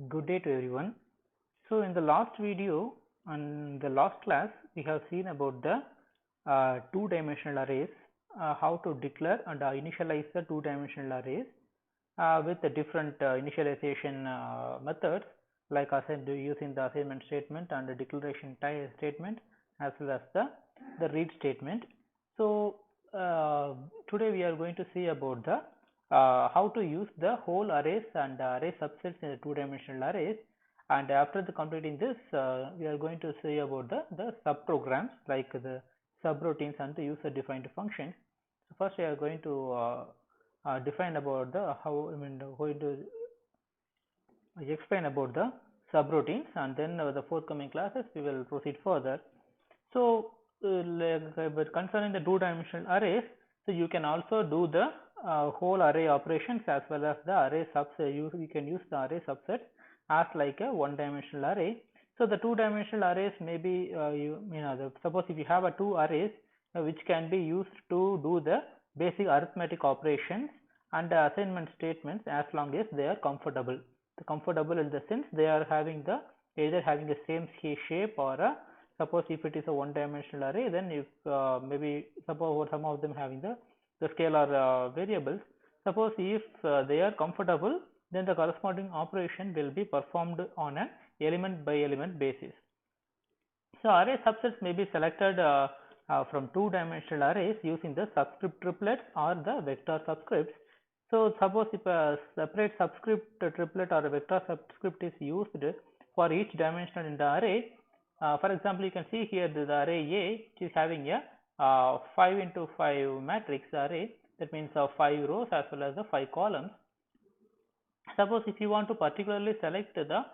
Good day to everyone. So in the last video and the last class, we have seen about the two-dimensional arrays, how to declare and initialize the two-dimensional arrays with the different initialization methods like using the assignment statement and the declaration statement as well as the read statement. So today we are going to see about the how to use the whole arrays and array subsets in the two-dimensional arrays, and after the completing this we are going to see about the subprograms like the subroutines and the user defined functions. So first we are going to define about the going to explain about the subroutines, and then the forthcoming classes we will proceed further. So but concerning the two-dimensional arrays, so you can also do the whole array operations as well as the array subset. You can use the array subset as like a one-dimensional array. So the two-dimensional arrays may be suppose if you have a two arrays which can be used to do the basic arithmetic operations and the assignment statements as long as they are comfortable. The comfortable in the sense they are having the either having the same shape or a, suppose if it is a one-dimensional array, then if maybe suppose some of them having the scalar variables. Suppose if they are comfortable, then the corresponding operation will be performed on an element by element basis. So array subsets may be selected from two-dimensional arrays using the subscript triplets or the vector subscripts. So suppose if a separate subscript triplet or a vector subscript is used for each dimension in the array, for example, you can see here the array A, which is having a 5 into 5 matrix array, that means 5 rows as well as the 5 columns. Suppose if you want to particularly select the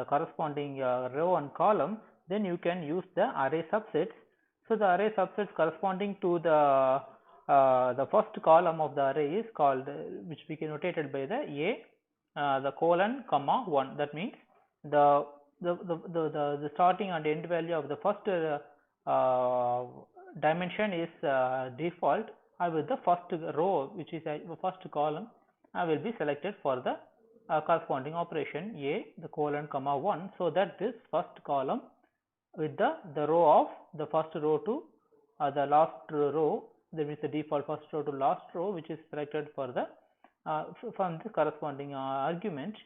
corresponding row and column, then you can use the array subsets. So the array subsets corresponding to the first column of the array is called, which we can notated by the A, the colon comma 1. That means the starting and end value of the first dimension is default, with the first row, which is the first column, will be selected for the corresponding operation A, the colon comma 1, so that this first column with the row of the first row to the last row, that means the default first row to last row, which is selected for the from the corresponding argument.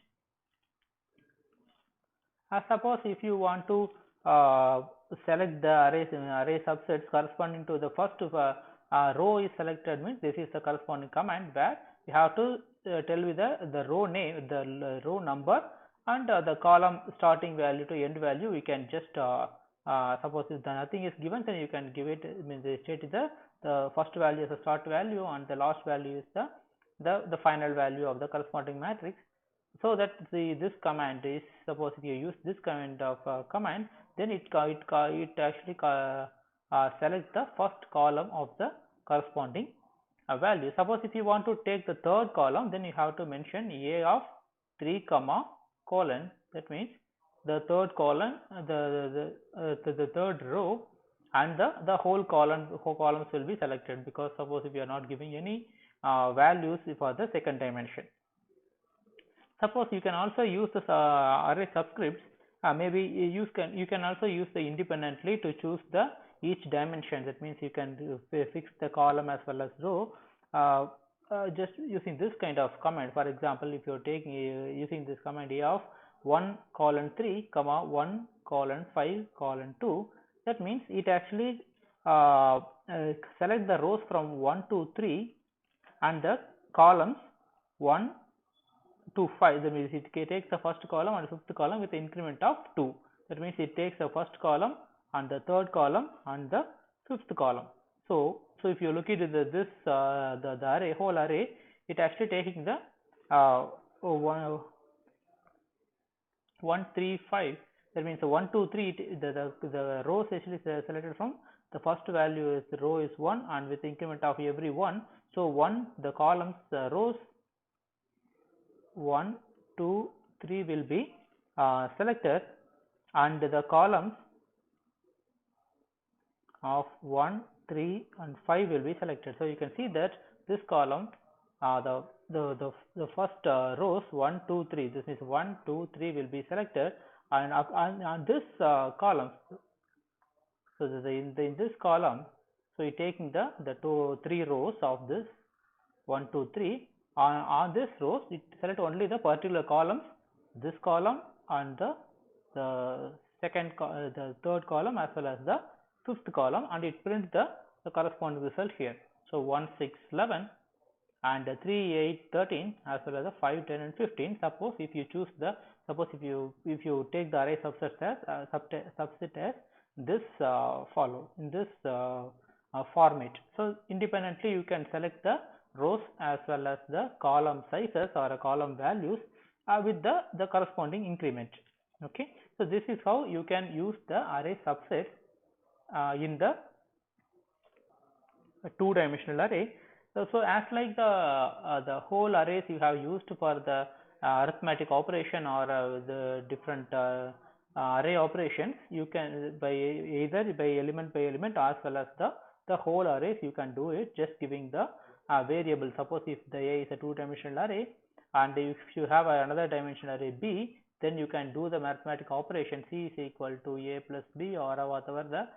Suppose if you want to select the arrays in array subsets corresponding to the first row is selected, means this is the corresponding command where you have to tell with the row name, the row number, and the column starting value to end value. We can just suppose if nothing is given, then you can give it, means state the first value is the start value and the last value is the final value of the corresponding matrix. So that this command is, suppose if you use this kind of command, then it actually select the first column of the corresponding value. Suppose if you want to take the third column, then you have to mention A of 3 comma colon. That means the third column, the third row, and the whole columns will be selected, because suppose if you are not giving any values for the second dimension. Suppose you can also use the array subscripts. Maybe you can also use the independently to choose the each dimension. That means you can fix the column as well as row just using this kind of command. For example, if you are taking using this command A of 1 colon 3 comma 1 colon 5 colon 2, that means it actually select the rows from 1 to 3 and the columns 1 to 5. That means it takes the first column and fifth column with the increment of 2. That means it takes the first column and the third column and the fifth column. So if you look at this the array, whole array, it actually taking the 1 3 5. That means 1 2 3, the rows actually selected from the first value is the row is 1 and with increment of every 1. So 1, the columns rows 1 2 3 will be selected, and the columns of 1 3 and 5 will be selected. So you can see that this column the first rows 1, 2, 3. This means 1, 2, 3 will be selected, and on this column. So in this column, so you're taking the 3 rows of this 1, 2, 3. On this rows, it select only the particular columns, this column and the the third column as well as the fifth column, and it print the corresponding result here. So 1, 6, 11 and 3, 8, 13 as well as the 5, 10 and 15. Suppose if you choose if you take the array subset as this follow in this format. So independently you can select the rows as well as the column sizes or column values with the corresponding increment. Okay, so this is how you can use the array subset in the two-dimensional array. So as like the whole arrays you have used for the arithmetic operation or the different array operations, you can either by element as well as the whole arrays you can do it just giving the variable. Suppose if the A is a two-dimensional array and if you have another dimensional array B, then you can do the mathematical operation C is equal to A plus B or whatever the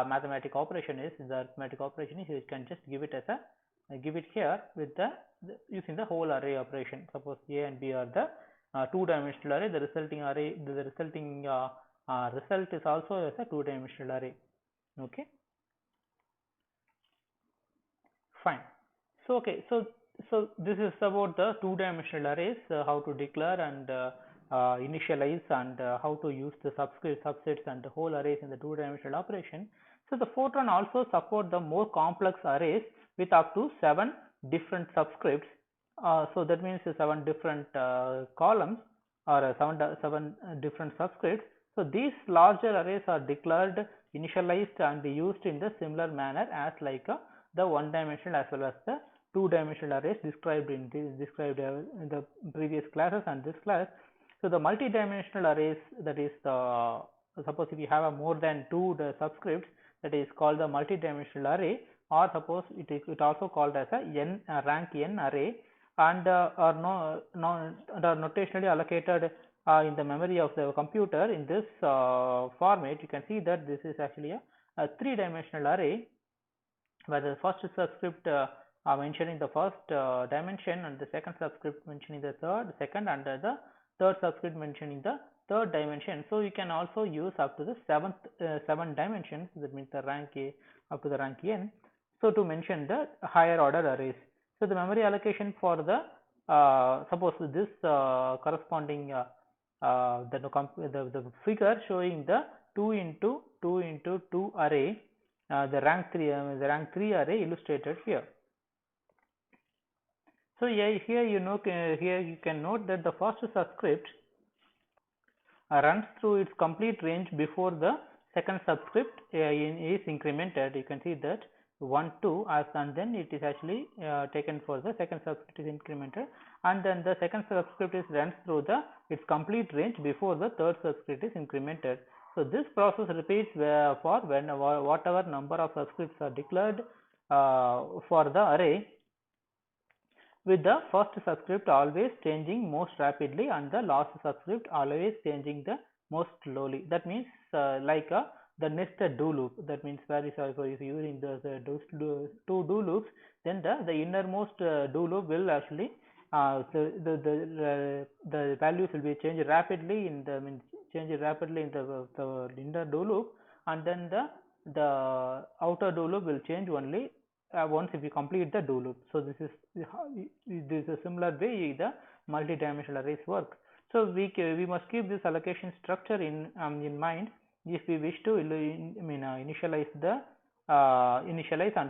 mathematical operation is. The arithmetic operation is, you can just give it as give it here with using the whole array operation. Suppose A and B are the two-dimensional array, the resulting result is also as a two-dimensional array. Okay, fine. So okay, so this is about the two-dimensional arrays, how to declare and initialize and how to use the subsets and the whole arrays in the two-dimensional operation. So the Fortran also support the more complex arrays with up to 7 different subscripts. So that means 7 different columns or 7 different subscripts. So these larger arrays are declared, initialized and used in the similar manner as like the one-dimensional as well as the two-dimensional arrays described in the previous classes and this class. So the multi-dimensional arrays, that is suppose if you have more than 2 subscripts, that is called the multi-dimensional array, or suppose it also called as a rank n array, and are notationally allocated in the memory of the computer in this format. You can see that this is actually a 3-dimensional array, where the first subscript mentioning the first dimension and the second subscript mentioning the second and the third subscript mentioning the third dimension. So you can also use up to the 7 dimensions, that means the rank A up to the rank n, so to mention the higher order arrays. So the memory allocation for the suppose this corresponding the figure showing the 2 into 2 into 2 array, the rank 3 array illustrated here. So here here you can note that the first subscript runs through its complete range before the second subscript is incremented. You can see that 1, 2 and then it is actually taken for the second subscript is incremented, and then the second subscript is runs through its complete range before the third subscript is incremented. So this process repeats for whatever number of subscripts are declared for the array, with the first subscript always changing most rapidly and the last subscript always changing the most slowly. That means like the nested do loop. That means where is using those two do loops, then the innermost do loop will actually the values will be changed rapidly in the inner do loop, and then the outer do loop will change only once if you complete the do loop. So this is a similar way the multi-dimensional arrays work. So we must keep this allocation structure in mind if we wish to initialize and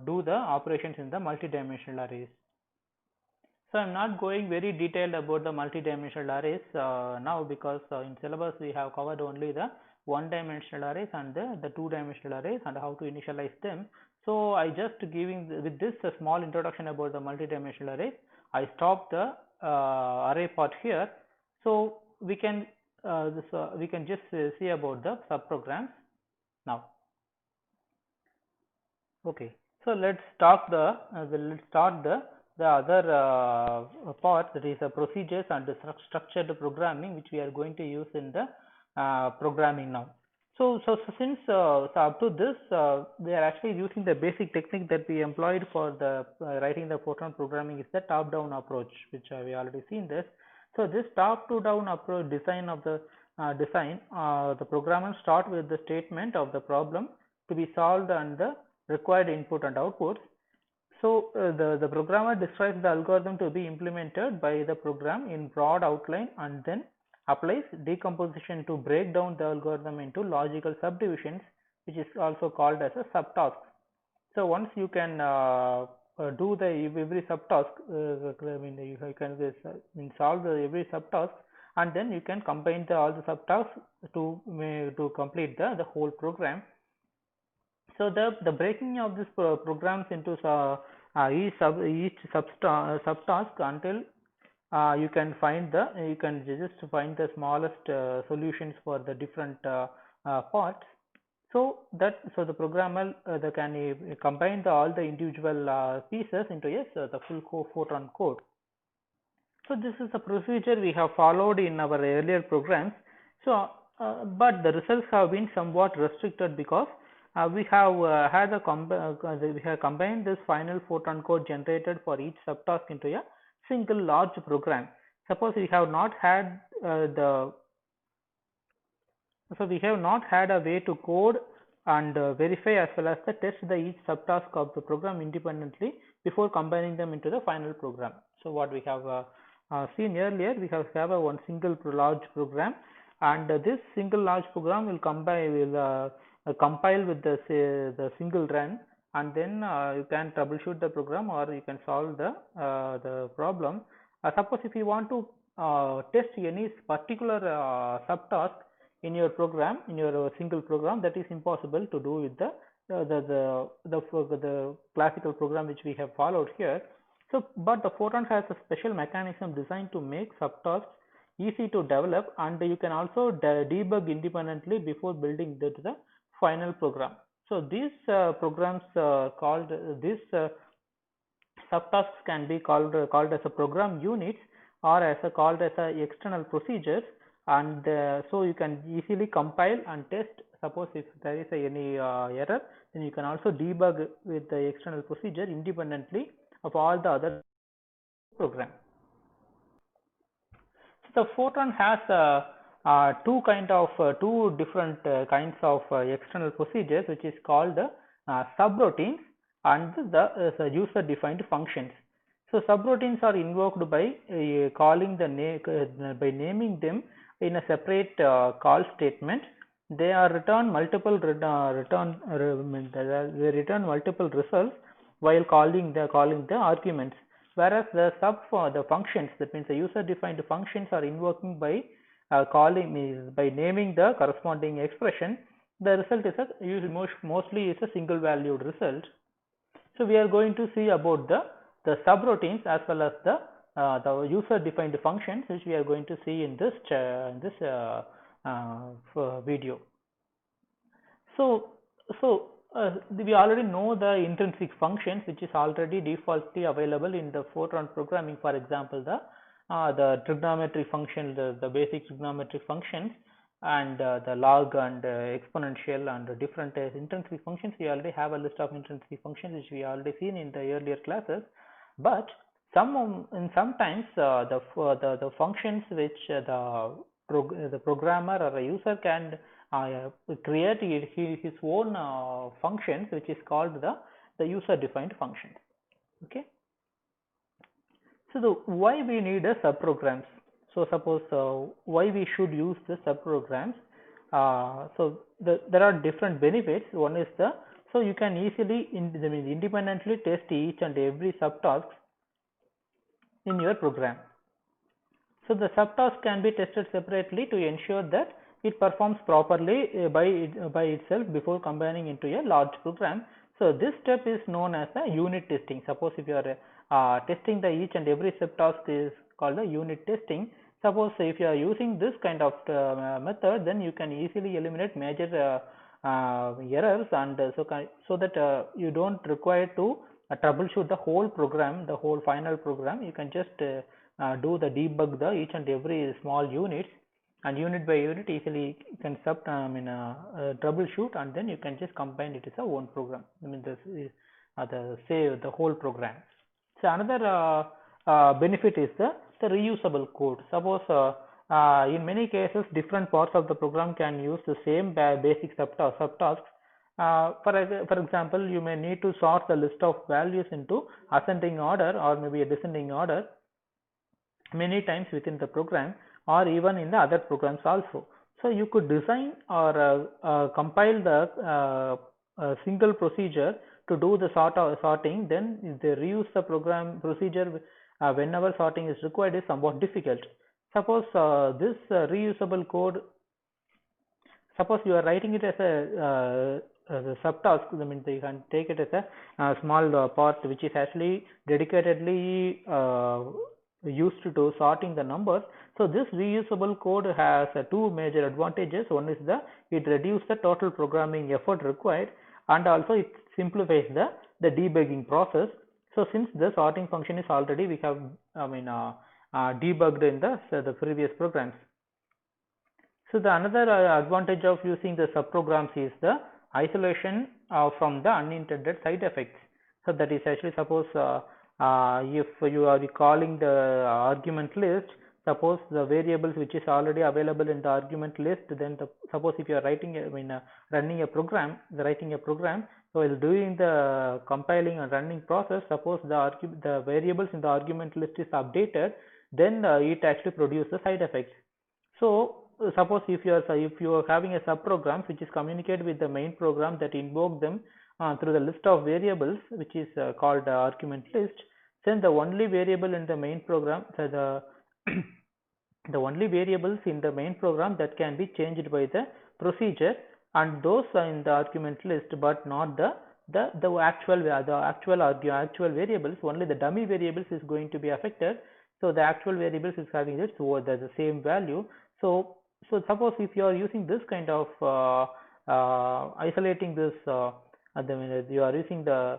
do the operations in the multi-dimensional arrays. So I am not going very detailed about the multi-dimensional arrays now, because in syllabus we have covered only the one-dimensional arrays and the two-dimensional arrays and how to initialize them. So I just giving with this a small introduction about the multi-dimensional arrays. I stop the array part here. So we can just see about the subprograms now. Okay, so let's start the the other part, that is procedures and the structured programming, which we are going to use in the programming now. So since so up to this, we are actually using the basic technique that we employed for the writing the Fortran programming is the top-down approach, which we already seen this. So this top-to-down approach design of the the programmer start with the statement of the problem to be solved and the required input and outputs. So the programmer describes the algorithm to be implemented by the program in broad outline and then applies decomposition to break down the algorithm into logical subdivisions, which is also called as a subtask. So once you can do the every subtask, I mean you can solve every subtask, and then you can combine all the subtasks to complete the whole program. So the breaking of this programs into each subtask until you can just find the smallest solutions for the different parts. So the programmer can combine all the individual pieces into the full Fortran code. So this is the procedure we have followed in our earlier programs. So but the results have been somewhat restricted because we have we have combined this final Fortran code generated for each subtask into a single large program. Suppose we have not had we have not had a way to code and verify as well as test each subtask of the program independently before combining them into the final program. So what we have seen earlier, we have one single large program, and this single large program will compile with the single run, and then you can troubleshoot the program or you can solve the problem. Suppose if you want to test any particular subtask in your program, in your single program, that is impossible to do with the classical program which we have followed here. So but the Fortran has a special mechanism designed to make subtasks easy to develop, and you can also debug independently before building to the final program. So these programs called these subtasks can be called as a program units, or called as external procedures, and so you can easily compile and test. Suppose if there is any error, then you can also debug with the external procedure independently of all the other program. So the Fortran has two different kinds of external procedures, which is called subroutines and the user defined functions. So subroutines are invoked by calling the by naming them in a separate call statement. They are return multiple results while calling the arguments, whereas the functions, that means the user defined functions, are invoking by by naming the corresponding expression. The result is mostly is a single valued result. So we are going to see about the subroutines as well as the user defined functions, which we are going to see in this video. So we already know the intrinsic functions, which is already defaultly available in the Fortran programming. For example, the trigonometry function, the basic trigonometry functions, and the log and exponential and different intrinsic functions. We already have a list of intrinsic functions which we already seen in the earlier classes. But sometimes the functions which the programmer or a user can create his own functions, which is called the user defined functions. Okay. So why we need a subprograms? So suppose why we should use the subprograms? So there are different benefits. One is so you can easily independently test each and every subtask in your program. So the subtask can be tested separately to ensure that it performs properly by itself before combining into a large program. So this step is known as the unit testing. Suppose if you are testing the each and every subtask is called the unit testing. Suppose if you are using this kind of method, then you can easily eliminate major errors, and so that you don't require to troubleshoot the whole program, the whole final program, you can just do the debug the each and every small units, and unit by unit easily you can troubleshoot, and then you can just combine it as a one program. I mean this the save the whole program. So another benefit is the reusable code. Suppose in many cases different parts of the program can use the same basic subtasks. For example, you may need to sort the list of values into ascending order or maybe a descending order many times within the program, or even in the other programs also. So you could design or compile the single procedure to do the sorting. Then they reuse the program procedure whenever sorting is required is somewhat difficult. Suppose this reusable code, suppose you are writing it as a subtask, I mean you can take it as a small part which is actually dedicatedly used to do sorting the numbers. So this reusable code has two major advantages. One is it reduces the total programming effort required, and also it simplifies the debugging process. So since the sorting function is already we have debugged in the previous programs. So the another advantage of using the subprograms is the isolation from the unintended side effects. So that is actually, suppose if you are calling the argument list, suppose the variables which is already available in the argument list, then suppose if you are running a program, so while doing the compiling and running process, suppose the variables in the argument list is updated, then it actually produces side effects. So suppose if you are having a subprogram which is communicate with the main program that invoke them through the list of variables which is called argument list, then the only variable in the main program, the only variables in the main program that can be changed by the procedure, and those are in the argument list, but not the actual variables. Only the dummy variables is going to be affected. So the actual variables is having the same value. So suppose if you are using this kind of isolating this, you are using the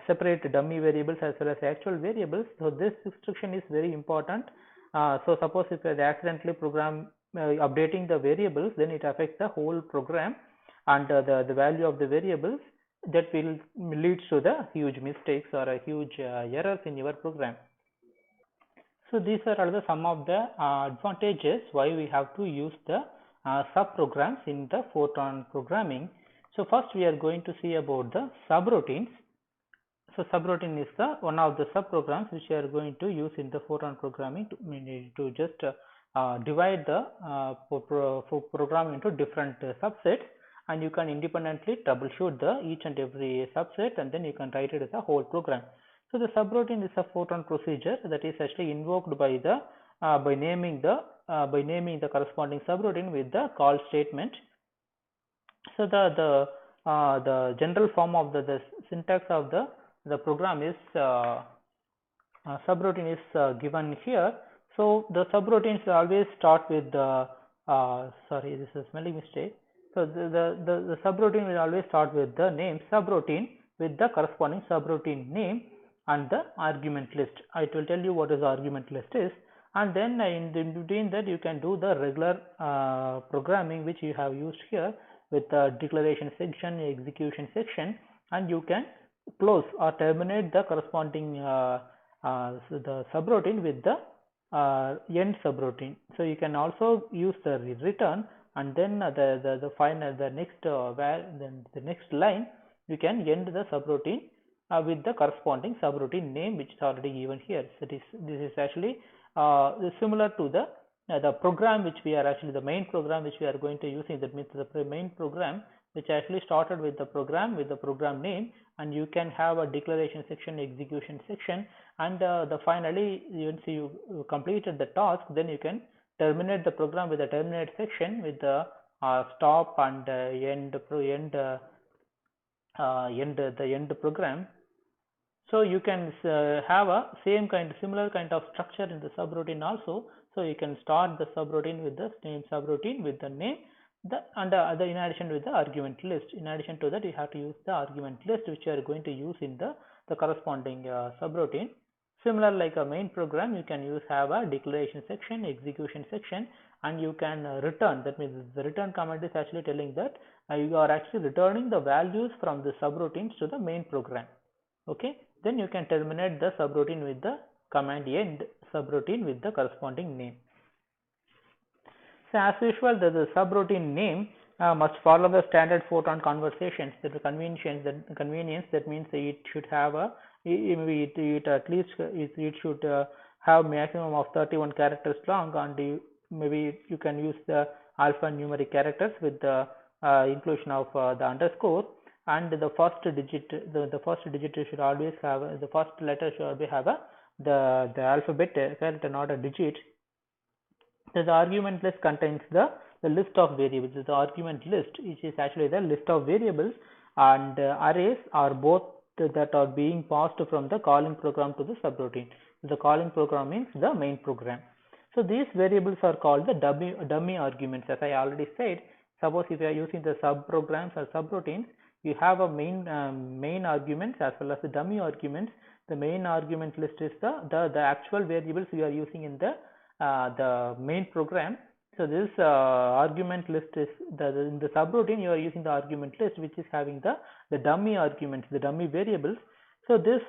separate dummy variables as well as actual variables. So this restriction is very important. So suppose if you accidentally program updating the variables, then it affects the whole program, and the value of the variables that will leads to the huge mistakes or a huge errors in your program. So these are some of the advantages why we have to use the subprograms in the Fortran programming. So first we are going to see about the subroutines. So subroutine is one of the subprograms which we are going to use in the Fortran programming to just divide the program into different subsets, and you can independently troubleshoot each and every subset, and then you can write it as a whole program. So the subroutine is a Fortran procedure that is actually invoked by the by naming the corresponding subroutine with the call statement. So the general form of the syntax of the program is subroutine is given here. So the subroutines always start with the sorry, this is a spelling mistake. So the subroutine will always start with the name subroutine with the corresponding subroutine name and the argument list. I will tell you what is the argument list is, and then in between that you can do the regular programming which you have used here with the declaration section, execution section, and you can close or terminate the corresponding the subroutine with the end subroutine. So you can also use the return, and then the final the next line you can end the subroutine with the corresponding subroutine name which is already given here. So this is actually similar to the program which we are actually the main program which we are going to use. That means the main program which actually started with the program name, and you can have a declaration section, execution section, and finally once you completed the task, then you can terminate the program with the terminate section with the stop and end the end program. So you can have a similar kind of structure in the subroutine also. So you can start the subroutine with the same subroutine with the name, in addition with the argument list. In addition to that, you have to use the argument list which you are going to use in the the corresponding subroutine. Similar like a main program, you can have a declaration section, execution section, and you can return. That means the return command is actually telling that you are actually returning the values from the subroutines to the main program. Okay, then you can terminate the subroutine with the command end subroutine with the corresponding name. So as usual, the subroutine name must follow the standard Fortran conversations. The convenience that means it should have a it at least it should have maximum of 31 characters long, and maybe you can use the alphanumeric characters with the inclusion of the underscore, and the first digit should always have the first letter should always have the alphabet character, not a digit. So the argument list contains the list of variables. The argument list, which is actually the list of variables, and arrays are both that are being passed from the calling program to the subroutine. The calling program means the main program. So these variables are called the dummy arguments. As I already said, suppose if you are using the subprograms or subroutines, you have a main arguments as well as the dummy arguments. The main argument list is the actual variables you are using in the main program. So this argument list is in the subroutine you are using the argument list, which is having the dummy arguments, the dummy variables. So this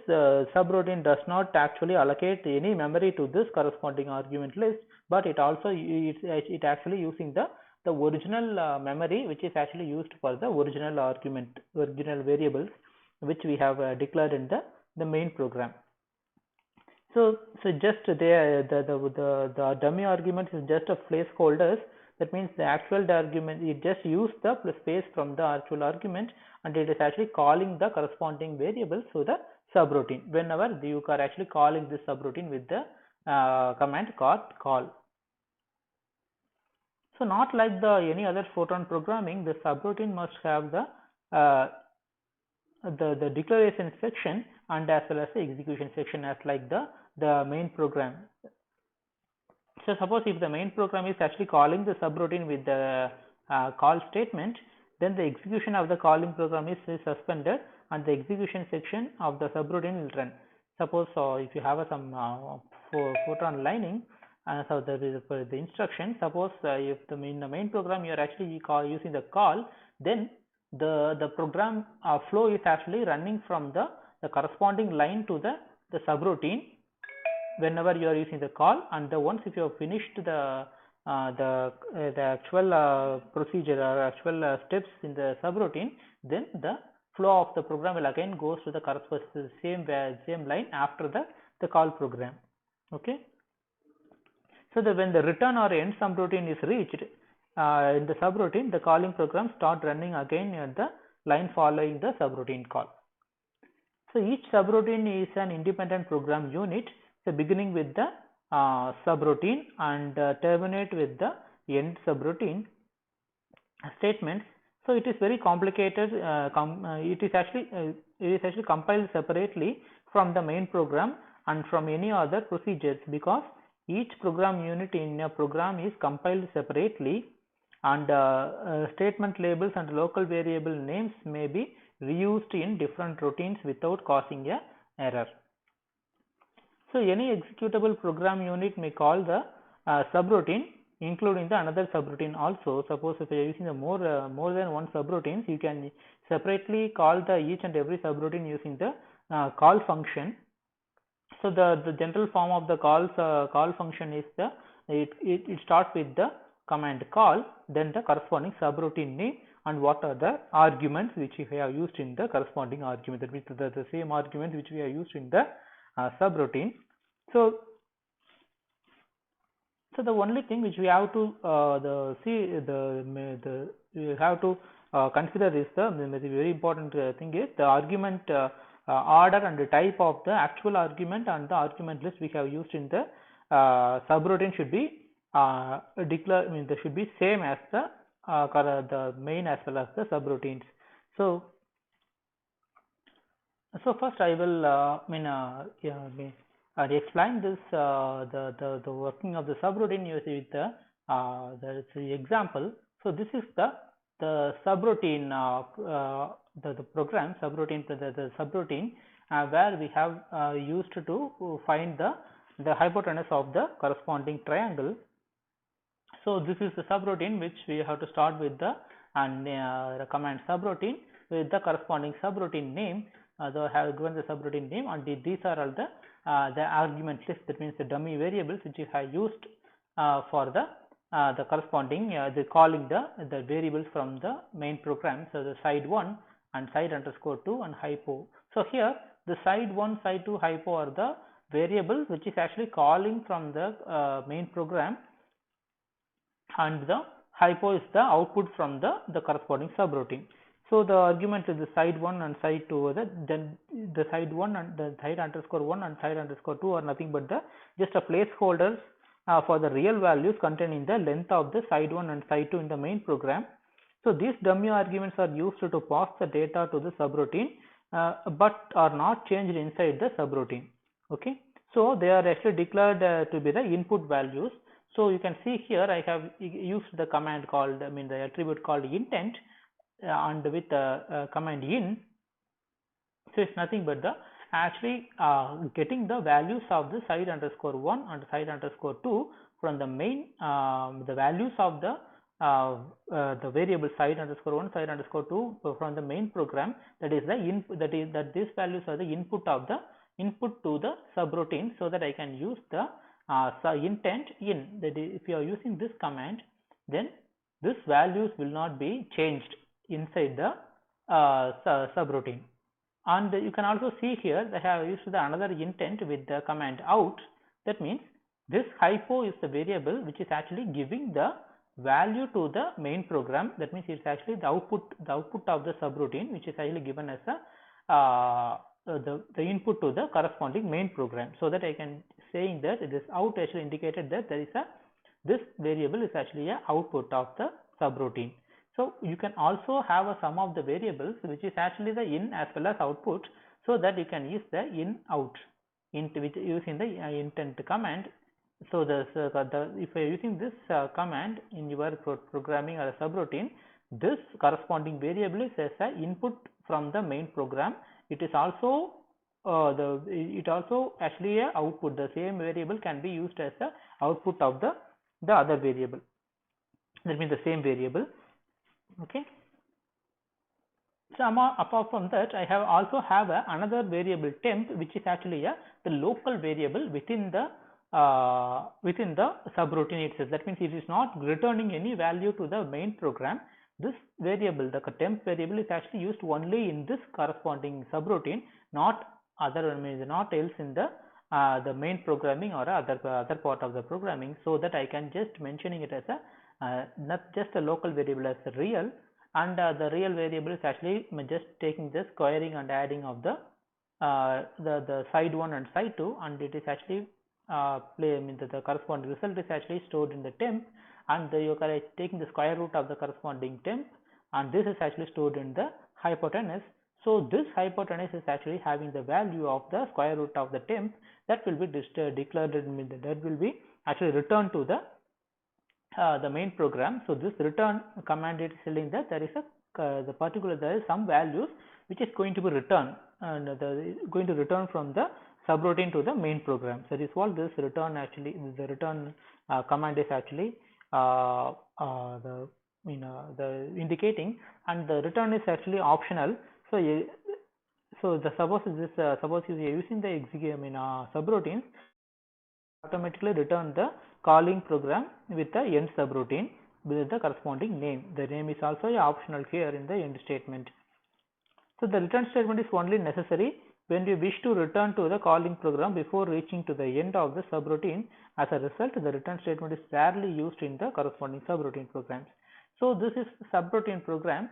subroutine does not actually allocate any memory to this corresponding argument list, but it also it actually using the original memory, which is actually used for the original variables which we have declared in the main program. So just the dummy argument is just a placeholders. That means the actual argument, it just use the space from the actual argument, and it is actually calling the corresponding variables to the subroutine whenever you are actually calling this subroutine with the command call. So not like any other Fortran programming, the subroutine must have the declaration section and as well as the execution section as like the main program. So suppose if the main program is actually calling the subroutine with the call statement, then the execution of the calling program is suspended and the execution section of the subroutine will run. Suppose if you have some Fortran lining, so there is the instruction. Suppose if in the main program you are actually using the call, then the program flow is actually running from the corresponding line to the subroutine whenever you are using the call, and once if you have finished the actual procedure or actual steps in the subroutine, then the flow of the program will again goes to the corresponding same line after the call program. Okay. So when the return or end subroutine is reached in the subroutine, the calling program start running again at the line following the subroutine call. So each subroutine is an independent program unit. So beginning with the subroutine and terminate with the end subroutine statements. So it is very complicated. It is actually compiled separately from the main program and from any other procedures, because each program unit in a program is compiled separately, and statement labels and local variable names may be reused in different routines without causing an error. So any executable program unit may call the subroutine including the another subroutine also. Suppose if you are using the more than one subroutines, you can separately call the each and every subroutine using the call function. So the general form of the call function is it starts with the command call, then the corresponding subroutine name, and what are the arguments which we have used in the corresponding argument. That means the same arguments which we have used in the subroutine. So the only thing which we have to we have to consider is the very important thing is the argument order and the type of the actual argument and the argument list we have used in the subroutine should be they should be same as the main as well as the subroutines. So first I will explain this the working of the subroutine using the example. So this is the subroutine the program subroutine the subroutine, where we have used to find the hypotenuse of the corresponding triangle. So this is the subroutine which we have to start with the command subroutine with the corresponding subroutine name. So I have given the subroutine name, and these are all the argument list, that means the dummy variables which I have used for the corresponding the calling the variables from the main program. So the side1 and side underscore 2 and hypo. So here the side1, side2, hypo are the variables which is actually calling from the main program, and the hypo is the output from the corresponding subroutine. So the argument is the side1 and side2, then the side1 and the side underscore 1 and side underscore 2 are nothing but the just a placeholders for the real values containing the length of the side1 and side2 in the main program. So these dummy arguments are used to pass the data to the subroutine, but are not changed inside the subroutine. Okay, so they are actually declared to be the input values. So you can see here I have used the command called, the attribute called intent, and with the command in. So it's nothing but the actually getting the values of the side underscore 1 and side underscore 2 from the main the values of the variable side underscore 1, side underscore 2 from the main program, that is the input, that these values are the input to the subroutine, so that I can use the intent in. That is, if you are using this command, then these values will not be changed inside the subroutine. And you can also see here I have used the another intent with the command out. That means this hypo is the variable which is actually giving the value to the main program. That means it's actually the output of the subroutine, which is actually given as the input to the corresponding main program. So that I can saying that this out actually indicated that there is this variable is actually a output of the subroutine. So you can also have a sum of the variables which is actually the in as well as output, so that you can use the in out using the intent command. So if you are using this command in your programming or a subroutine, this corresponding variable is as a input from the main program. It is also actually a output. The same variable can be used as a output of the other variable. That means the same variable. Okay. So apart from that, I have also have another variable temp, which is actually the local variable within the subroutine itself. That means it is not returning any value to the main program. This variable, the temp variable, is actually used only in this corresponding subroutine, not not else in the main programming or other part of the programming. So that I can just mentioning it as not just a local variable as a real, and the real variable is actually just taking the squaring and adding of the side 1 and side 2, and it is actually the corresponding result is actually stored in the temp, and you are taking the square root of the corresponding temp, and this is actually stored in the hypotenuse. So this hypotenuse is actually having the value of the square root of the temp, that will be declared, that will be actually returned to the main program. So this return command is telling that there is there is some values which is going to be returned, and going to return from the subroutine to the main program. So this what this return actually, the return command is actually the indicating, and the return is actually optional. So suppose you are using the subroutines, automatically return the calling program with the end subroutine with the corresponding name. The name is also optional here in the end statement. So the return statement is only necessary when we wish to return to the calling program before reaching to the end of the subroutine. As a result, the return statement is rarely used in the corresponding subroutine programs. So this is subroutine program.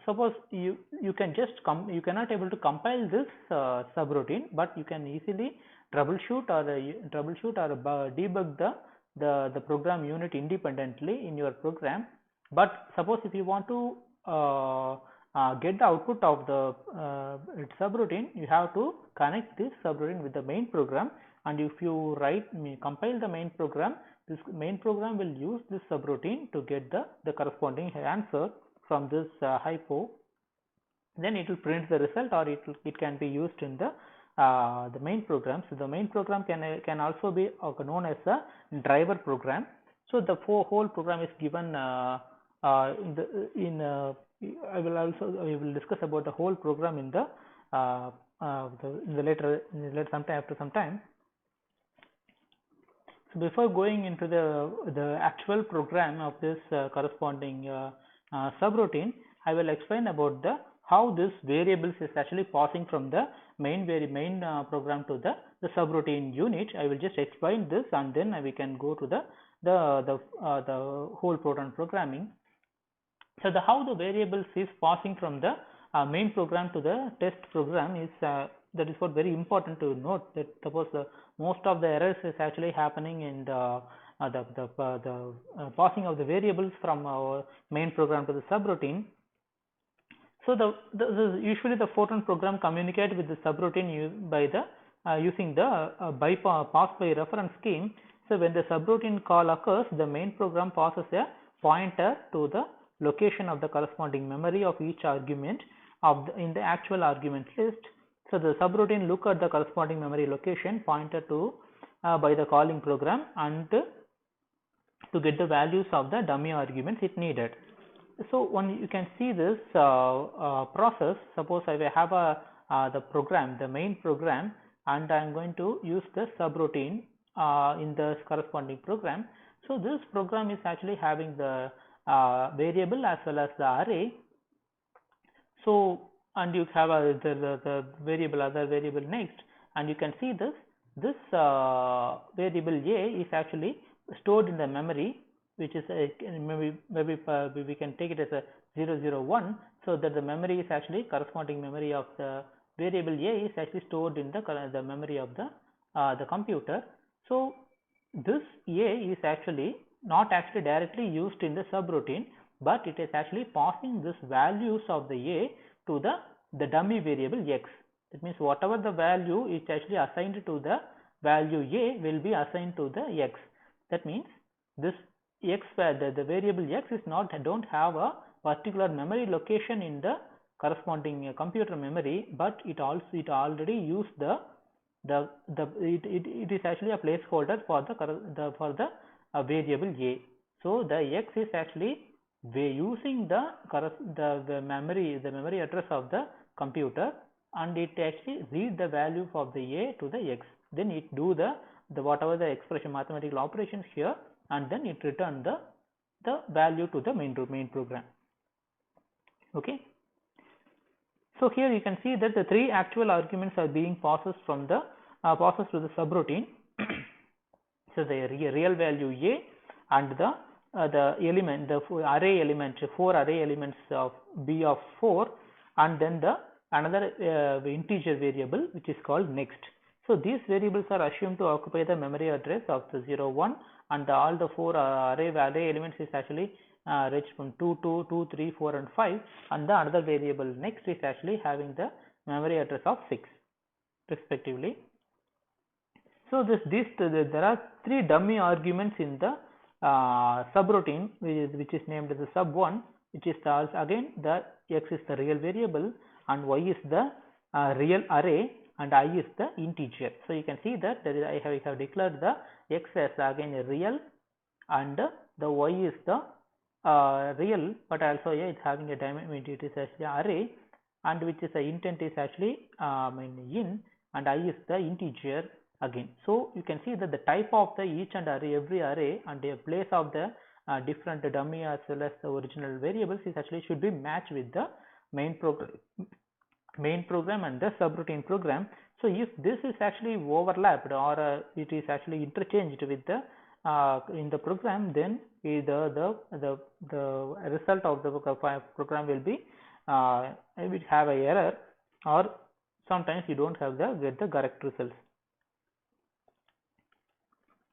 Suppose you can just you cannot able to compile this subroutine, but you can easily troubleshoot or debug the program unit independently in your program. But suppose if you want to get the output of the subroutine, you have to connect this subroutine with the main program, and if you compile the main program, this main program will use this subroutine to get the corresponding answer from this hypo. then it will print the result, or it can be used in the main program. So the main program can also be known as a driver program. So the whole program is given I will discuss about the whole program in the later sometime after some time. So before going into the actual program of this corresponding subroutine, I will explain about how this variables is actually passing from the main program to the subroutine unit. I will just explain this, and then we can go to the whole program programming. So how the variables is passing from the main program to the test program is that is what very important to note, that suppose most of the errors is actually happening in the passing of the variables from our main program to the subroutine. So usually the Fortran program communicate with the subroutine by using the pass by reference scheme. So when the subroutine call occurs, the main program passes a pointer to the location of the corresponding memory of each argument in the actual argument list. So the subroutine look at the corresponding memory location pointed to by the calling program, and to get the values of the dummy arguments it needed. So when you can see this process, suppose I have the program, the main program, and I am going to use the subroutine in the corresponding program. So this program is actually having the variable as well as the array. So and you have the variable, other variable next, and you can see this variable A is actually stored in the memory, which is maybe we can take it as a 001, so that the memory is actually corresponding memory of the variable A is actually stored in the memory of the computer. So this A is actually not actually directly used in the subroutine, but it is actually passing this values of the A to the dummy variable X. That means whatever the value is actually assigned to the value A will be assigned to the X. That means this X, the variable X is don't have a particular memory location in the corresponding computer memory, but it already used it is actually a placeholder for the variable A. So the X is actually using the memory address of the computer, and it actually read the value of the A to the X. Then it do the whatever the expression mathematical operations here, and then it return the value to the main program. Okay. So here you can see that the three actual arguments are being passed from the process to the subroutine. So the real value A and the element, the array element, 4 array elements of B of 4, and then another integer variable which is called next. So these variables are assumed to occupy the memory address of the 01, and all the 4 array elements is actually reached from 2, 2, 2, 3, 4 and 5, and the another variable next is actually having the memory address of 6 respectively. So there are 3 dummy arguments in the subroutine, which is named as the sub1, which is again the X is the real variable, and Y is the real array, and I is the integer. So you can see that I have declared the X as again a real, and the Y is the real, but also it's having a dimension, it is actually array, and which is the intent is actually in, and I is the integer again. So you can see that the type of the each and every array and the place of the different dummy as well as the original variables is actually should be matched with the main program and the subroutine program. So if this is actually overlapped, or it is actually interchanged with the in the program, then the result of the program will be it will have a error, or sometimes you don't have get the correct results.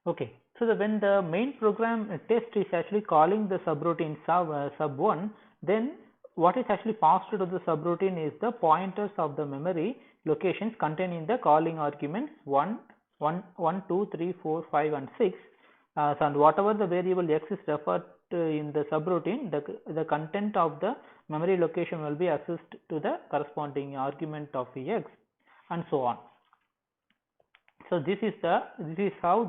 Okay, so when the main program test is actually calling the subroutine sub1, then what is actually passed to the subroutine is the pointers of the memory locations contained in the calling arguments 1, 2, 3, 4, 5 and 6, So and whatever the variable x is referred to in the subroutine, the content of the memory location will be accessed to the corresponding argument of x, and so on. So this is how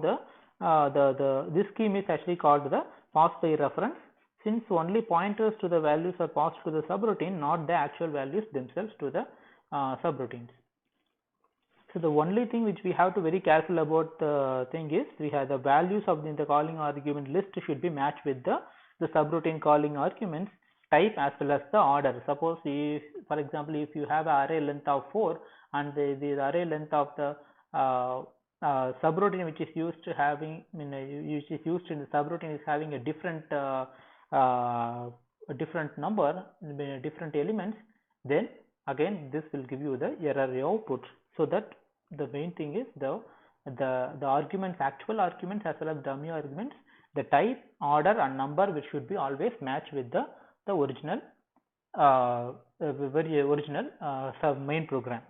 this scheme is actually called the pass by reference, since only pointers to the values are passed to the subroutine, not the actual values themselves to the subroutines. So the only thing which we have to very careful about the thing is, we have the values of the calling argument list should be matched with the subroutine calling arguments type as well as the order. Suppose if, for example, if you have an array length of 4 and the array length of the subroutine which is used to having, which is used in the subroutine is having a different number, different elements, then again this will give you the error output. So that the main thing is the arguments, actual arguments as well as dummy arguments, the type, order and number, which should be always matched with the original very original main program.